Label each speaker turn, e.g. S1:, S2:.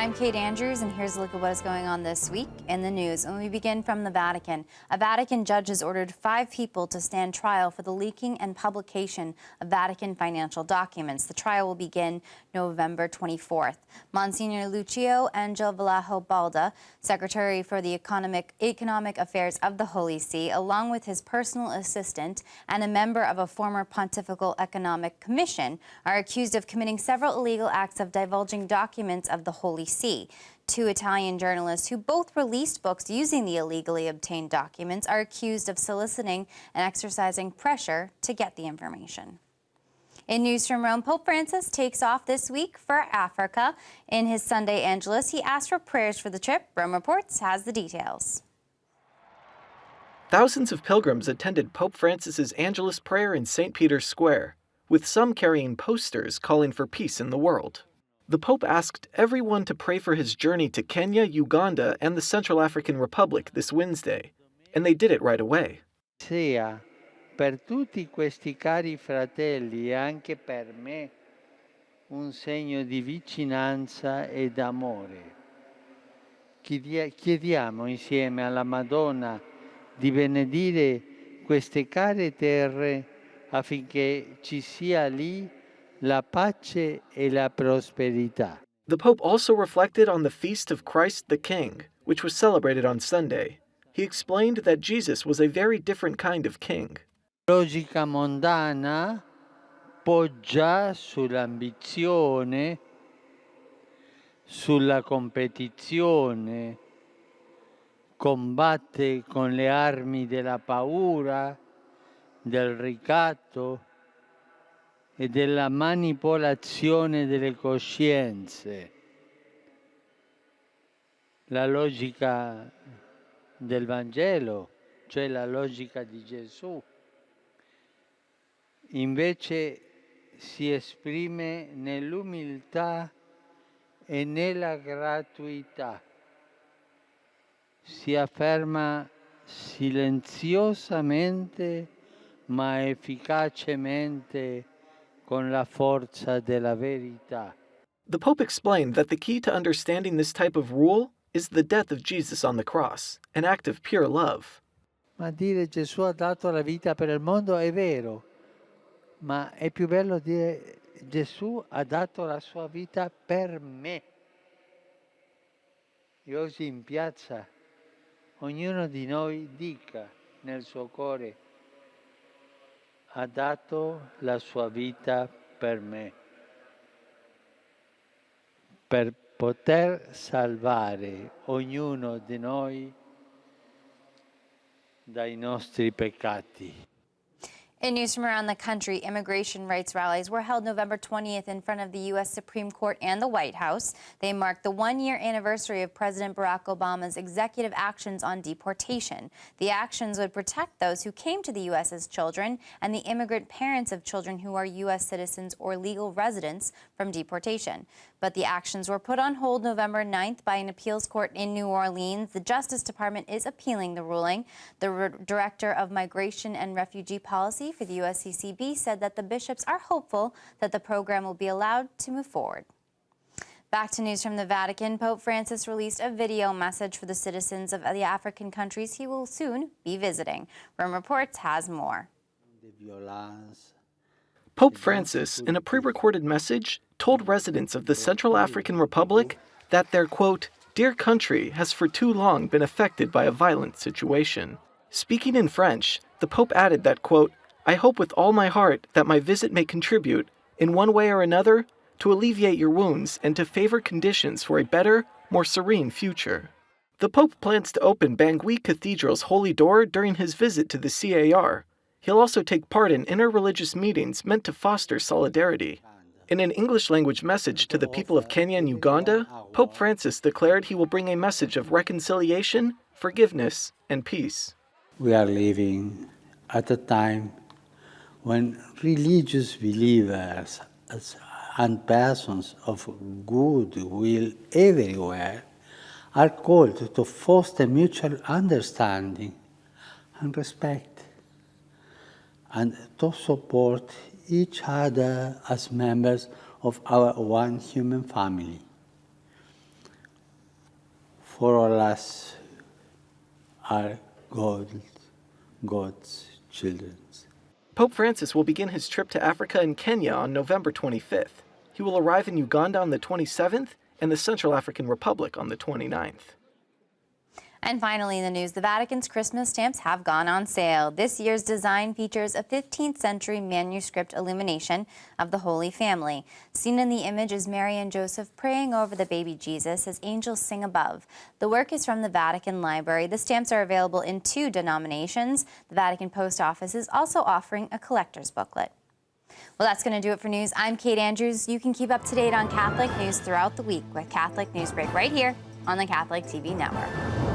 S1: I'm Kate Andrews, and here's a look at what is going on this week in the news. And we begin from the Vatican. A Vatican judge has ordered 5 people to stand trial for the leaking and publication of Vatican financial documents. The trial will begin November 24th. Monsignor Lucio Angel Vallejo Balda, Secretary for the Economic Affairs of the Holy See, along with his personal assistant and a member of a former Pontifical Economic Commission, are accused of committing several illegal acts of divulging documents of the Holy See. 2 Italian journalists who both released books using the illegally obtained documents are accused of soliciting and exercising pressure to get the information. In news from Rome, Pope Francis takes off this week for Africa. In his Sunday Angelus, he asked for prayers for the trip. Rome Reports has the details.
S2: Thousands of pilgrims attended Pope Francis's Angelus prayer in St. Peter's Square, with some carrying posters calling for peace in the world. The Pope asked everyone to pray for his journey to Kenya, Uganda, and the Central African Republic this Wednesday, and they did it right away.
S3: Sia per tutti questi cari fratelli e anche per me un segno di vicinanza e d'amore. Chiediamo insieme alla Madonna di benedire queste care terre affinché ci sia lì la pace e la prosperità.
S2: The Pope also reflected on the Feast of Christ the King, which was celebrated on Sunday. He explained that Jesus was a very different kind of king.
S3: Logica mondana poggia sull'ambizione, sulla competizione, combatte con le armi della paura, del ricatto e della manipolazione delle coscienze. La logica del Vangelo, cioè la logica di Gesù, invece si esprime nell'umiltà e nella gratuità. Si afferma silenziosamente ma efficacemente con la forza della verità.
S2: The Pope explained that the key to understanding this type of rule is the death of Jesus on the cross, an act of pure love.
S3: Ma dire Gesù ha dato la vita per il mondo è vero, ma è più bello dire Gesù ha dato la sua vita per me. E oggi in piazza ognuno di noi dica nel suo cuore ha dato la sua vita per me, per poter salvare ognuno di noi dai nostri peccati.
S1: In news from around the country, immigration rights rallies were held November 20th in front of the U.S. Supreme Court and the White House. They marked the 1-year anniversary of President Barack Obama's executive actions on deportation. The actions would protect those who came to the U.S. as children and the immigrant parents of children who are U.S. citizens or legal residents from deportation. But the actions were put on hold November 9th by an appeals court in New Orleans. The Justice Department is appealing the ruling. The Director of Migration and Refugee Policy for the USCCB said that the bishops are hopeful that the program will be allowed to move forward. Back to news from the Vatican. Pope Francis released a video message for the citizens of the African countries he will soon be visiting. Rome Reports has more.
S2: Pope Francis, in a pre-recorded message, told residents of the Central African Republic that their, quote, dear country has for too long been affected by a violent situation. Speaking in French, the Pope added that, quote, I hope with all my heart that my visit may contribute, in one way or another, to alleviate your wounds and to favor conditions for a better, more serene future. The Pope plans to open Bangui Cathedral's Holy Door during his visit to the CAR. He'll also take part in interreligious meetings meant to foster solidarity. In an English-language message to the people of Kenya and Uganda, Pope Francis declared he will bring a message of reconciliation, forgiveness, and peace.
S3: We are living at a time when religious believers and persons of good will everywhere are called to foster mutual understanding and respect, and to support each other as members of our one human family. for all us are God's children.
S2: Pope Francis will begin his trip to Africa and Kenya on November 25th. He will arrive in Uganda on the 27th and the Central African Republic on the 29th.
S1: And finally in the news, the Vatican's Christmas stamps have gone on sale. This year's design features a 15th century manuscript illumination of the Holy Family. Seen in the image is Mary and Joseph praying over the baby Jesus as angels sing above. The work is from the Vatican Library. The stamps are available in 2 denominations. The Vatican Post Office is also offering a collector's booklet. Well, that's going to do it for news. I'm Kate Andrews. You can keep up to date on Catholic news throughout the week with Catholic Newsbreak right here on the Catholic TV Network.